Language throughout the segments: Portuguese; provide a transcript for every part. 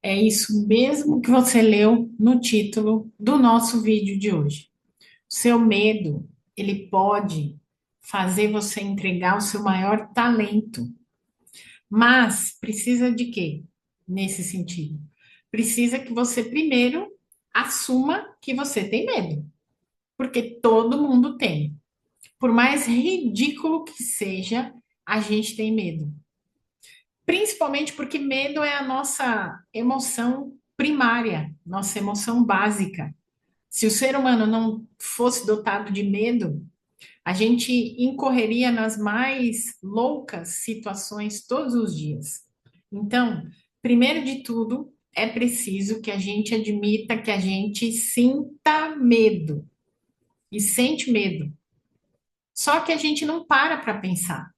É isso mesmo que você leu no título do nosso vídeo de hoje. Seu medo, ele pode fazer você entregar o seu maior talento, mas precisa de quê? Nesse sentido, precisa que você primeiro assuma que você tem medo, porque todo mundo tem. Por mais ridículo que seja, a gente tem medo. Principalmente porque medo é a nossa emoção primária, nossa emoção básica. Se o ser humano não fosse dotado de medo, a gente incorreria nas mais loucas situações todos os dias. Então, primeiro de tudo, é preciso que a gente admita que a gente sinta medo e sente medo. Só que a gente não para pensar.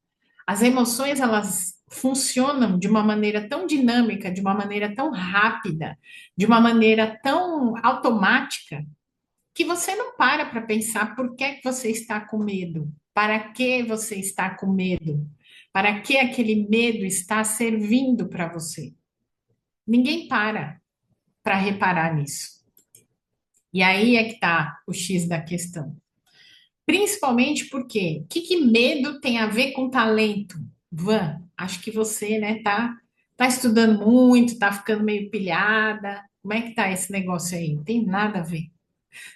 As emoções, elas funcionam de uma maneira tão dinâmica, de uma maneira tão rápida, de uma maneira tão automática, que você não para pensar por que que você está com medo, para que você está com medo, para que aquele medo está servindo para você. Ninguém para reparar nisso. E aí é que está o X da questão. Principalmente porque que medo tem a ver com talento? Van, acho que você, né, tá estudando muito, tá ficando meio pilhada. Como é que tá esse negócio aí? Não tem nada a ver.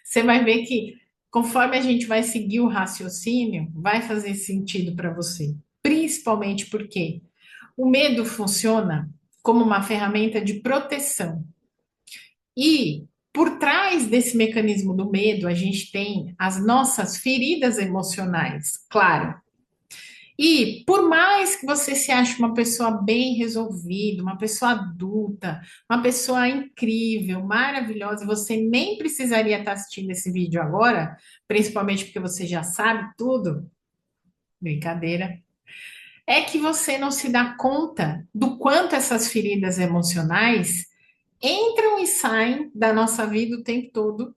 Você vai ver que conforme a gente vai seguir o raciocínio, vai fazer sentido para você. Principalmente porque o medo funciona como uma ferramenta de proteção. E por trás desse mecanismo do medo, a gente tem as nossas feridas emocionais, claro. E por mais que você se ache uma pessoa bem resolvida, uma pessoa adulta, uma pessoa incrível, maravilhosa, você nem precisaria estar assistindo esse vídeo agora, principalmente porque você já sabe tudo. Brincadeira. É que você não se dá conta do quanto essas feridas emocionais entram e saem da nossa vida o tempo todo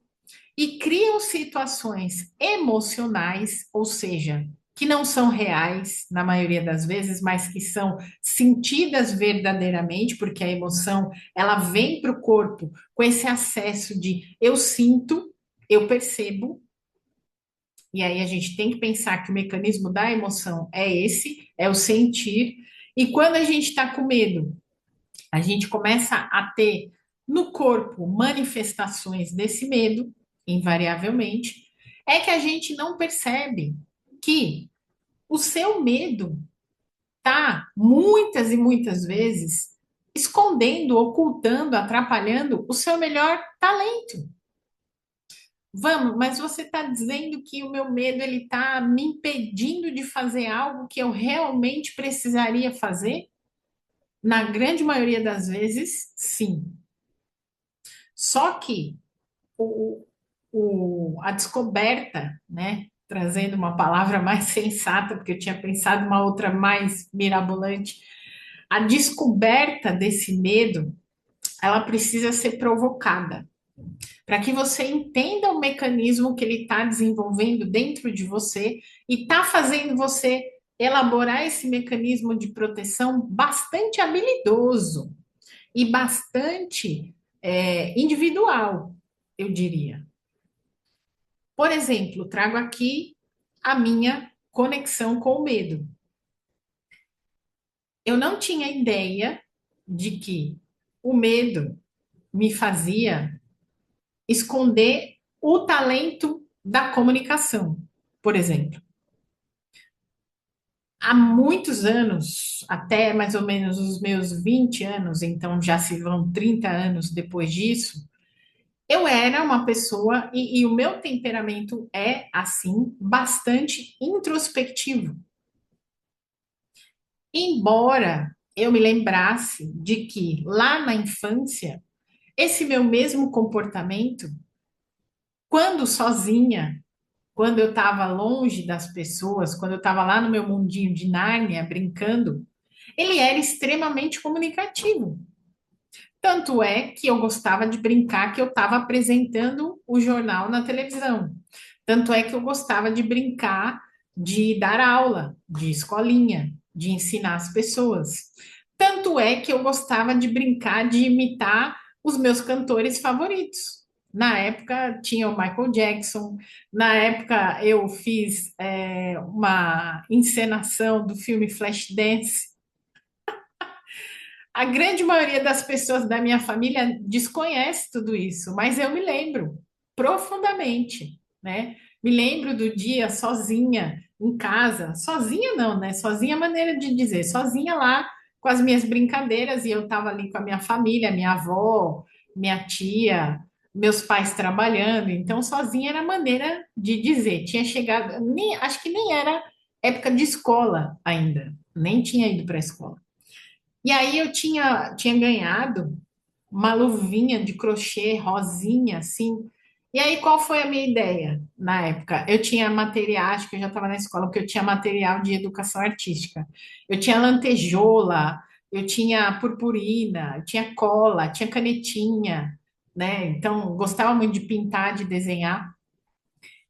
e criam situações emocionais, ou seja, que não são reais na maioria das vezes, mas que são sentidas verdadeiramente, porque a emoção ela vem para o corpo com esse acesso de eu sinto, eu percebo, e aí a gente tem que pensar que o mecanismo da emoção é esse, é o sentir, e quando a gente está com medo, a gente começa a ter no corpo manifestações desse medo, invariavelmente, é que a gente não percebe que o seu medo tá muitas e muitas vezes escondendo, ocultando, atrapalhando o seu melhor talento. Vamos, mas você está dizendo que o meu medo ele está me impedindo de fazer algo que eu realmente precisaria fazer? Na grande maioria das vezes, sim. Só que o, a descoberta, né? Trazendo uma palavra mais sensata, porque eu tinha pensado uma outra mais mirabolante. A descoberta desse medo, ela precisa ser provocada, para que você entenda o mecanismo que ele está desenvolvendo dentro de você e está fazendo você elaborar esse mecanismo de proteção bastante habilidoso e bastante individual, eu diria. Por exemplo, trago aqui a minha conexão com o medo. Eu não tinha ideia de que o medo me fazia esconder o talento da comunicação, por exemplo. Há muitos anos, até mais ou menos os meus 20 anos, então já se vão 30 anos depois disso, eu era uma pessoa, e o meu temperamento é, assim, bastante introspectivo. Embora eu me lembrasse de que lá na infância, esse meu mesmo comportamento, quando sozinha, quando eu estava longe das pessoas, quando eu estava lá no meu mundinho de Nárnia, brincando, ele era extremamente comunicativo. Tanto é que eu gostava de brincar que eu estava apresentando o jornal na televisão. Tanto é que eu gostava de brincar de dar aula, de escolinha, de ensinar as pessoas. Tanto é que eu gostava de brincar de imitar os meus cantores favoritos. Na época tinha o Michael Jackson, na época eu fiz uma encenação do filme Flashdance. A grande maioria das pessoas da minha família desconhece tudo isso, mas eu me lembro profundamente, né? Me lembro do dia sozinha em casa, sozinha não, né? Sozinha é maneira de dizer, sozinha lá com as minhas brincadeiras e eu estava ali com a minha família, minha avó, minha tia, meus pais trabalhando, então sozinha era a maneira de dizer. Tinha chegado, acho que nem era época de escola ainda, nem tinha ido para a escola. E aí eu tinha ganhado uma luvinha de crochê rosinha, assim. E aí, qual foi a minha ideia na época? Eu tinha material, acho que eu já estava na escola, porque eu tinha material de educação artística. Eu tinha lantejola, eu tinha purpurina, eu tinha cola, tinha canetinha, né? Então, gostava muito de pintar, de desenhar.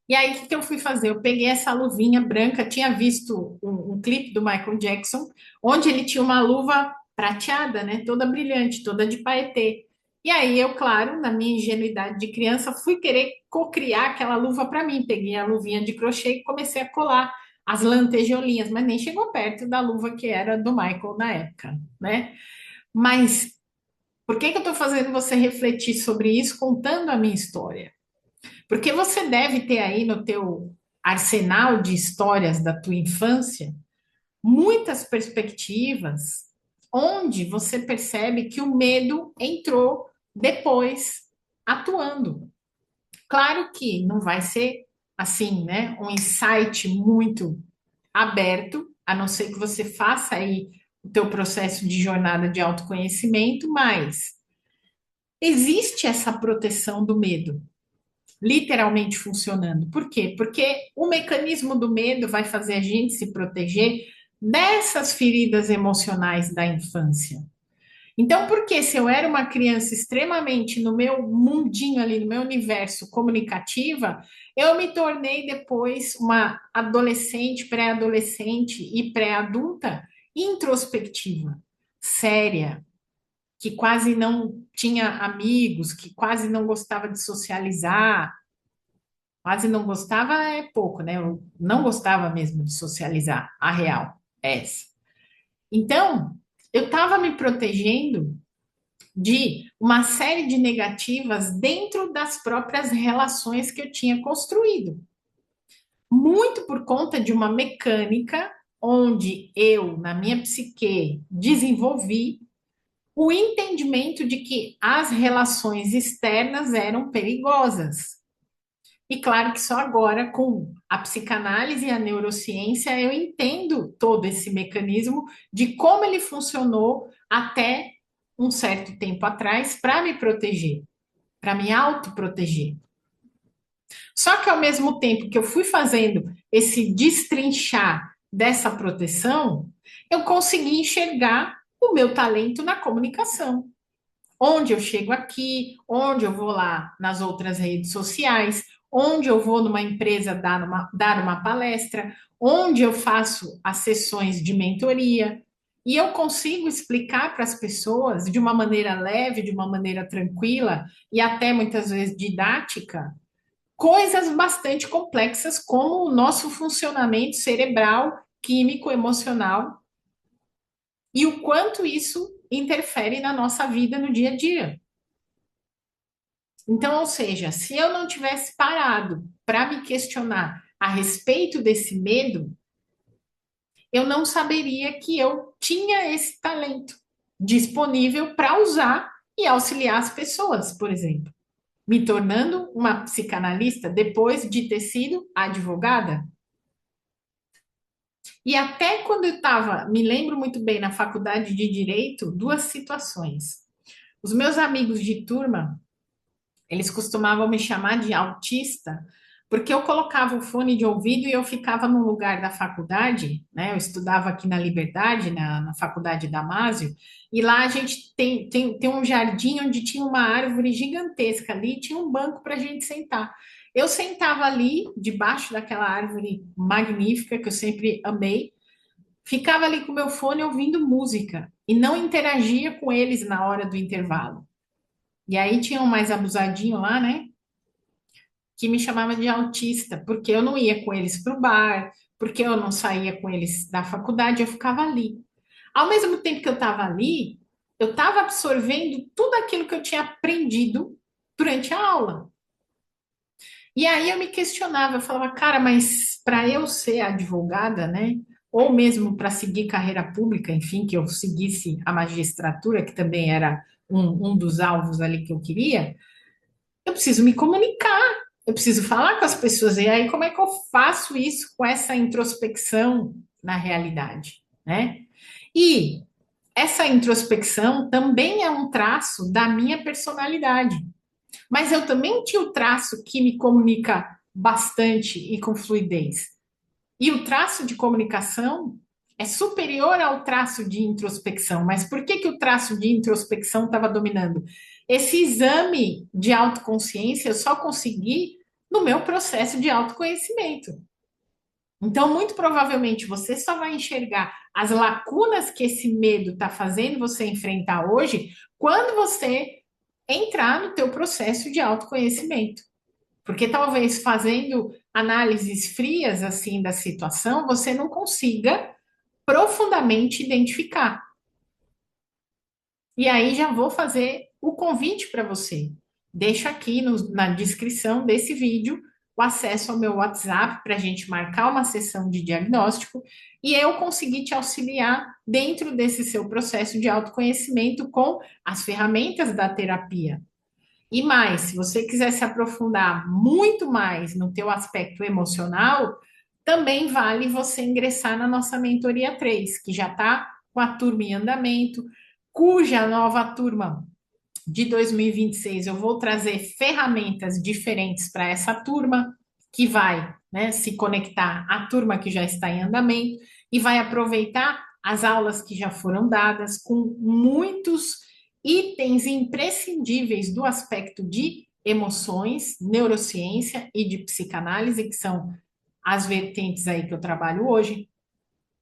E aí, o que que eu fui fazer? Eu peguei essa luvinha branca, tinha visto um clipe do Michael Jackson, onde ele tinha uma luva prateada, né? Toda brilhante, toda de paetê. E aí, eu, claro, na minha ingenuidade de criança, fui querer cocriar aquela luva para mim. Peguei a luvinha de crochê e comecei a colar as lantejoulinhas, mas nem chegou perto da luva que era do Michael na época, né? Mas por que que eu estou fazendo você refletir sobre isso, contando a minha história? Porque você deve ter aí no teu arsenal de histórias da tua infância muitas perspectivas onde você percebe que o medo entrou depois atuando. Claro que não vai ser assim, né, um insight muito aberto, a não ser que você faça aí o teu processo de jornada de autoconhecimento, mas existe essa proteção do medo literalmente funcionando. Por quê? Porque o mecanismo do medo vai fazer a gente se proteger dessas feridas emocionais da infância. Então, porque se eu era uma criança extremamente no meu mundinho ali, no meu universo comunicativa, eu me tornei depois uma adolescente, pré-adolescente e pré-adulta introspectiva, séria, que quase não tinha amigos, que quase não gostava de socializar, quase não gostava é pouco, né? Eu não gostava mesmo de socializar, a real é essa. Então, eu estava me protegendo de uma série de negativas dentro das próprias relações que eu tinha construído. Muito por conta de uma mecânica onde eu, na minha psique, desenvolvi o entendimento de que as relações externas eram perigosas. E claro que só agora, com a psicanálise e a neurociência, eu entendo todo esse mecanismo de como ele funcionou até um certo tempo atrás para me proteger, para me autoproteger. Só que ao mesmo tempo que eu fui fazendo esse destrinchar dessa proteção, eu consegui enxergar o meu talento na comunicação. Onde eu chego aqui, onde eu vou lá nas outras redes sociais, onde eu vou numa empresa dar uma palestra, onde eu faço as sessões de mentoria. E eu consigo explicar para as pessoas de uma maneira leve, de uma maneira tranquila e até muitas vezes didática, coisas bastante complexas como o nosso funcionamento cerebral, químico, emocional e o quanto isso interfere na nossa vida no dia a dia. Então, ou seja, se eu não tivesse parado para me questionar a respeito desse medo, eu não saberia que eu tinha esse talento disponível para usar e auxiliar as pessoas, por exemplo, me tornando uma psicanalista depois de ter sido advogada. E até quando eu estava, me lembro muito bem, na faculdade de Direito, duas situações. Os meus amigos de turma, eles costumavam me chamar de autista, porque eu colocava o fone de ouvido e eu ficava num lugar da faculdade, né? Eu estudava aqui na Liberdade, na faculdade Damásio, e lá a gente tem um jardim onde tinha uma árvore gigantesca ali, tinha um banco para a gente sentar. Eu sentava ali, debaixo daquela árvore magnífica que eu sempre amei, ficava ali com o meu fone ouvindo música e não interagia com eles na hora do intervalo. E aí tinha um mais abusadinho lá, né? Que me chamava de autista, porque eu não ia com eles para o bar, porque eu não saía com eles da faculdade, eu ficava ali. Ao mesmo tempo que eu estava ali, eu estava absorvendo tudo aquilo que eu tinha aprendido durante a aula. E aí eu me questionava, eu falava, cara, mas para eu ser advogada, né? Ou mesmo para seguir carreira pública, enfim, que eu seguisse a magistratura, que também era um dos alvos ali que eu queria, eu preciso me comunicar, eu preciso falar com as pessoas. E aí, como é que eu faço isso com essa introspecção na realidade, né? E essa introspecção também é um traço da minha personalidade. Mas eu também tinha o traço que me comunica bastante e com fluidez. E o traço de comunicação é superior ao traço de introspecção. Mas por que que o traço de introspecção estava dominando? Esse exame de autoconsciência eu só consegui no meu processo de autoconhecimento. Então, muito provavelmente, você só vai enxergar as lacunas que esse medo está fazendo você enfrentar hoje quando você entrar no teu processo de autoconhecimento. Porque talvez fazendo análises frias assim da situação, você não consiga profundamente identificar. E aí já vou fazer o convite para você. Deixa aqui na descrição desse vídeo o acesso ao meu WhatsApp para a gente marcar uma sessão de diagnóstico e eu conseguir te auxiliar dentro desse seu processo de autoconhecimento com as ferramentas da terapia. E mais, se você quiser se aprofundar muito mais no teu aspecto emocional, também vale você ingressar na nossa mentoria 3, que já está com a turma em andamento, cuja nova turma de 2026 eu vou trazer ferramentas diferentes para essa turma, que vai, né, se conectar à turma que já está em andamento e vai aproveitar as aulas que já foram dadas com muitos itens imprescindíveis do aspecto de emoções, neurociência e de psicanálise, que são as vertentes aí que eu trabalho hoje.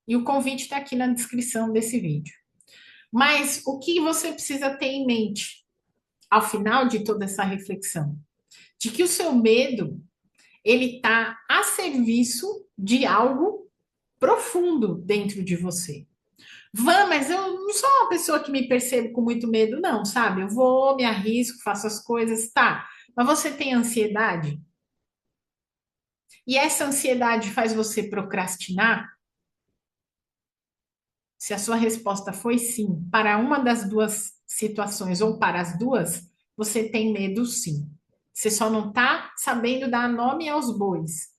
E o convite está aqui na descrição desse vídeo. Mas o que você precisa ter em mente ao final de toda essa reflexão? De que o seu medo, ele está a serviço de algo profundo dentro de você. Mas eu não sou uma pessoa que me percebo com muito medo, não, sabe? Eu vou, me arrisco, faço as coisas, tá. Mas você tem ansiedade? E essa ansiedade faz você procrastinar? Se a sua resposta foi sim, para uma das duas situações ou para as duas, você tem medo sim. Você só não está sabendo dar nome aos bois.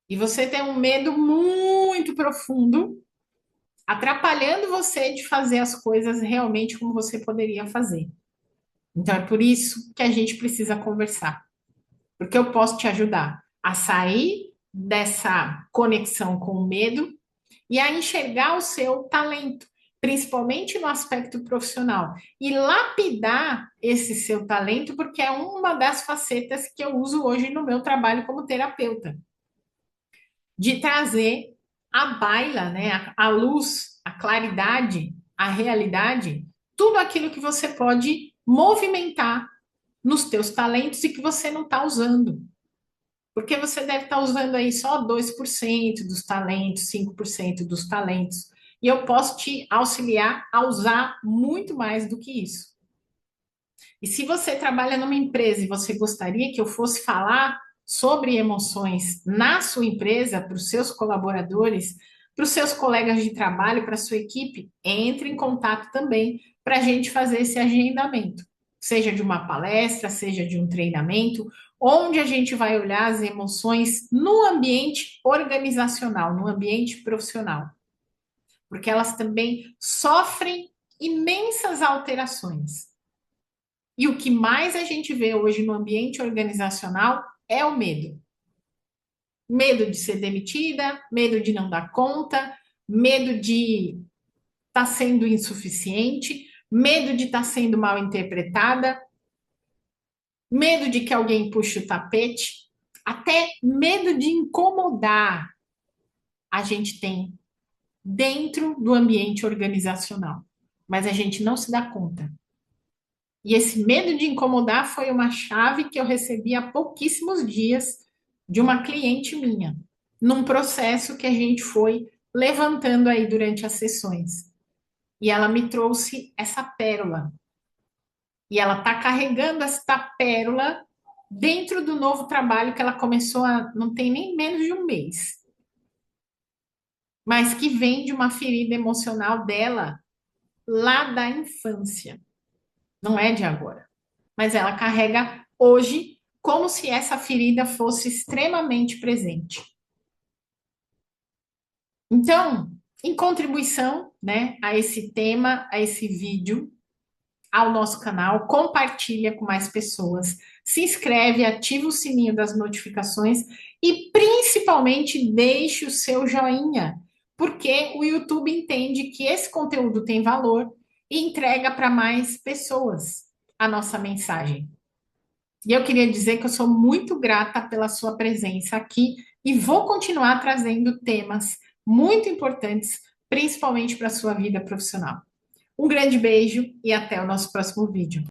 E você tem um medo muito profundo, atrapalhando você de fazer as coisas realmente como você poderia fazer. Então é por isso que a gente precisa conversar, porque eu posso te ajudar a sair dessa conexão com o medo e a enxergar o seu talento, principalmente no aspecto profissional, e lapidar esse seu talento, porque é uma das facetas que eu uso hoje no meu trabalho como terapeuta, de trazer à baila, né, a luz, a claridade, a realidade, tudo aquilo que você pode movimentar nos teus talentos e que você não está usando. Porque você deve estar usando aí só 2% dos talentos, 5% dos talentos. E eu posso te auxiliar a usar muito mais do que isso. E se você trabalha numa empresa e você gostaria que eu fosse falar sobre emoções na sua empresa, para os seus colaboradores, para os seus colegas de trabalho, para a sua equipe, entre em contato também para a gente fazer esse agendamento, seja de uma palestra, seja de um treinamento, onde a gente vai olhar as emoções no ambiente organizacional, no ambiente profissional, porque elas também sofrem imensas alterações. E o que mais a gente vê hoje no ambiente organizacional é o medo. Medo de ser demitida, medo de não dar conta, medo de estar sendo insuficiente, medo de estar sendo mal interpretada, medo de que alguém puxe o tapete, até medo de incomodar a gente tem. dentro do ambiente organizacional, mas a gente não se dá conta. E esse medo de incomodar foi uma chave que eu recebi há pouquíssimos dias de uma cliente minha, num processo que a gente foi levantando aí durante as sessões. E ela me trouxe essa pérola. E ela está carregando esta pérola dentro do novo trabalho que ela começou a não tem nem menos de um mês, mas que vem de uma ferida emocional dela lá da infância, não é de agora. Mas ela carrega hoje como se essa ferida fosse extremamente presente. Então, em contribuição, né, a esse tema, a esse vídeo, ao nosso canal, compartilha com mais pessoas, se inscreve, ativa o sininho das notificações e principalmente deixe o seu joinha, porque o YouTube entende que esse conteúdo tem valor e entrega para mais pessoas a nossa mensagem. E eu queria dizer que eu sou muito grata pela sua presença aqui e vou continuar trazendo temas muito importantes, principalmente para a sua vida profissional. Um grande beijo e até o nosso próximo vídeo.